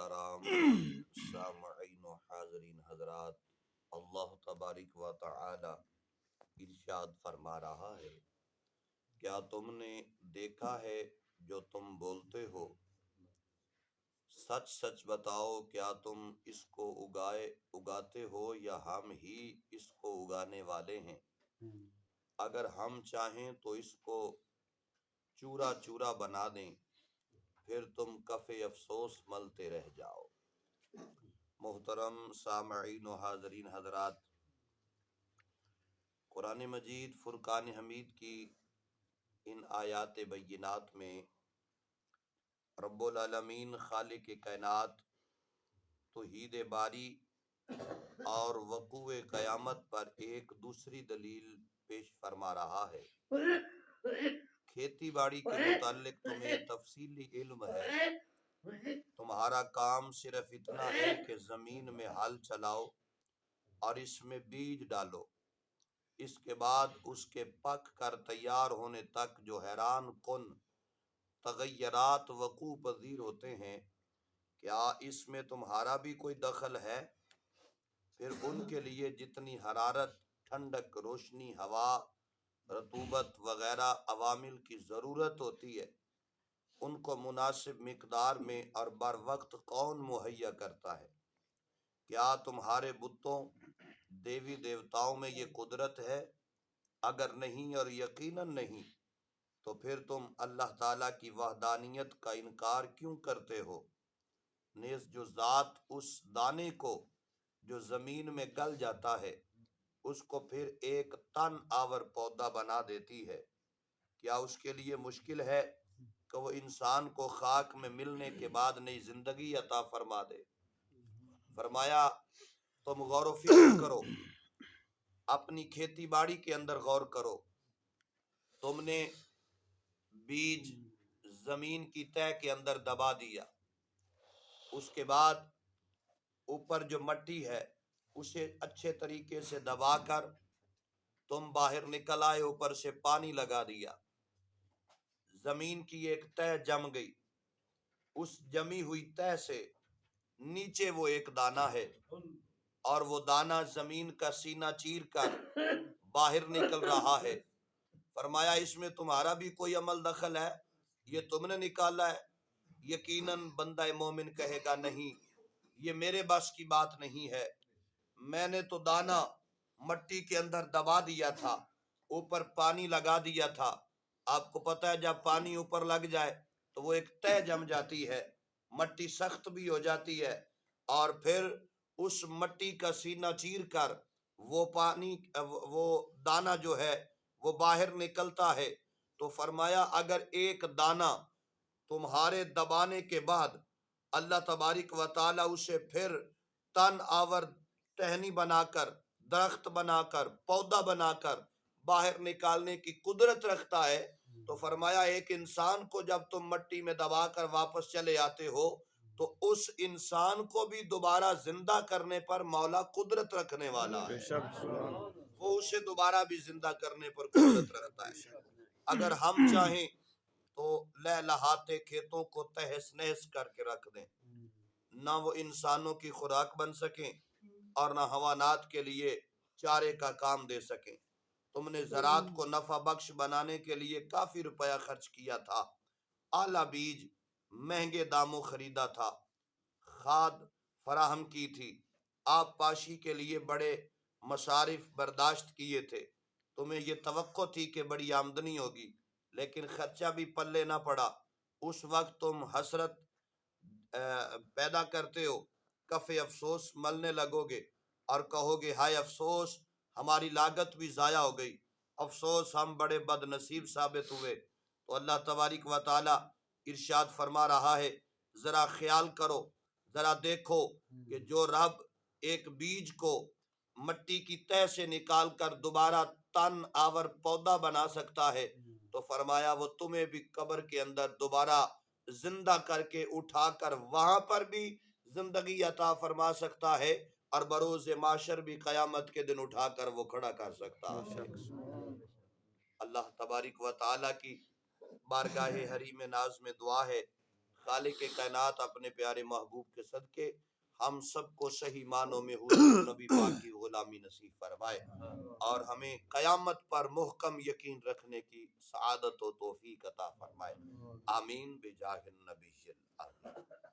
محترم سامعین و حاضرین حضرات، اللہ تبارک و تعالی ارشاد فرما رہا ہے، کیا تم نے دیکھا ہے جو تم بولتے ہو؟ سچ سچ بتاؤ، کیا تم اس کو اگاتے ہو یا ہم ہی اس کو اگانے والے ہیں؟ اگر ہم چاہیں تو اس کو چورا چورا بنا دیں، پھر تم کف افسوس ملتے رہ جاؤ۔ محترم سامعین و حاضرین حضرات، قرآن مجید فرقان حمید کی ان آیات بینات میں رب العالمین خالق کائنات توحید باری اور وقوع قیامت پر ایک دوسری دلیل پیش فرما رہا ہے۔ کھیتی باڑی کے متعلق تمہیں تفصیلی علم ہے، تمہارا کام صرف اتنا ہے کہ زمین میں ہل چلاؤ اور اس میں بیج ڈالو، اس کے بعد اس کے پک کر تیار ہونے تک جو حیران کن تغیرات وقوع پذیر ہوتے ہیں، کیا اس میں تمہارا بھی کوئی دخل ہے؟ پھر ان کے لیے جتنی حرارت، ٹھنڈک، روشنی، ہوا، رطوبت وغیرہ عوامل کی ضرورت ہوتی ہے، ان کو مناسب مقدار میں اور بر وقت کون مہیا کرتا ہے؟ کیا تمہارے بتوں، دیوی دیوتاؤں میں یہ قدرت ہے؟ اگر نہیں اور یقیناً نہیں تو پھر تم اللہ تعالیٰ کی وحدانیت کا انکار کیوں کرتے ہو؟ نیز جو ذات اس دانے کو جو زمین میں گل جاتا ہے اس کو پھر ایک تن آور پودا بنا دیتی ہے، کیا اس کے لیے مشکل ہے کہ وہ انسان کو خاک میں ملنے کے بعد نئی زندگی عطا فرما دے؟ فرمایا تم غور و فکر کرو، اپنی کھیتی باڑی کے اندر غور کرو۔ تم نے بیج زمین کی تہ کے اندر دبا دیا، اس کے بعد اوپر جو مٹی ہے اسے اچھے طریقے سے دبا کر تم باہر نکل آئے، اوپر سے پانی لگا دیا، زمین کی ایک تہ جم گئی، اس جمی ہوئی تہ سے نیچے وہ ایک دانہ ہے اور وہ دانہ زمین کا سینہ چیر کر باہر نکل رہا ہے۔ فرمایا اس میں تمہارا بھی کوئی عمل دخل ہے؟ یہ تم نے نکالا ہے؟ یقیناً بندہ مومن کہے گا نہیں، یہ میرے بس کی بات نہیں ہے، میں نے تو دانہ مٹی کے اندر دبا دیا تھا، اوپر پانی لگا دیا تھا۔ آپ کو پتہ ہے جب پانی اوپر لگ جائے تو وہ ایک تہ جم جاتی ہے، مٹی سخت بھی ہو جاتی ہے، اور پھر اس مٹی کا سینہ چیر کر وہ پانی وہ دانہ جو ہے وہ باہر نکلتا ہے۔ تو فرمایا اگر ایک دانہ تمہارے دبانے کے بعد اللہ تبارک و تعالی اسے پھر تن آور ٹہنی بنا کر، درخت بنا کر، پودا بنا کر باہر نکالنے کی قدرت رکھتا ہے، تو فرمایا ایک انسان کو جب تم مٹی میں دبا کر واپس چلے آتے ہو تو اس انسان کو بھی دوبارہ زندہ کرنے پر مولا قدرت رکھنے والا ہے، وہ اسے دوبارہ بھی زندہ کرنے پر قدرت رکھتا ہے۔ اگر ہم چاہیں تو لہلاتے کھیتوں کو تہس نہس کر کے رکھ دیں، نہ وہ انسانوں کی خوراک بن سکیں اور نہ حیوانات کے لیے چارے کا کام دے سکیں۔ تم نے زراعت کو نفع بخش بنانے کے لیے کافی روپیہ خرچ کیا تھا، اعلیٰ بیج مہنگے داموں خریدا تھا، کھاد فراہم کی تھی، آب پاشی کے لیے بڑے مصارف برداشت کیے تھے، تمہیں یہ توقع تھی کہ بڑی آمدنی ہوگی، لیکن خرچہ بھی پلے نہ پڑا۔ اس وقت تم حسرت پیدا کرتے ہو، کف افسوس ملنے لگو گے اور کہو گے ہائے افسوس، ہماری لاگت بھی ضائع ہو گئی، افسوس ہم بڑے بد نصیب ثابت ہوئے۔ تو اللہ تبارک و تعالی ارشاد فرما رہا ہے ذرا خیال کرو، ذرا دیکھو کہ جو رب ایک بیج کو مٹی کی تہ سے نکال کر دوبارہ تن آور پودا بنا سکتا ہے، تو فرمایا وہ تمہیں بھی قبر کے اندر دوبارہ زندہ کر کے اٹھا کر وہاں پر بھی زندگی عطا فرما سکتا ہے، اور بروز معاشر بھی قیامت کے دن اٹھا کر وہ کھڑا کر سکتا ہے۔ اللہ تبارک و تعالی کی بارگاہ حریم ناز میں دعا ہے، خالق کائنات اپنے پیارے محبوب کے صدقے ہم سب کو صحیح معنوں میں حضور نبی پاک کی غلامی نصیب فرمائے اور ہمیں قیامت پر محکم یقین رکھنے کی سعادت و توفیق عطا فرمائے، آمین بجاہ النبی الامین۔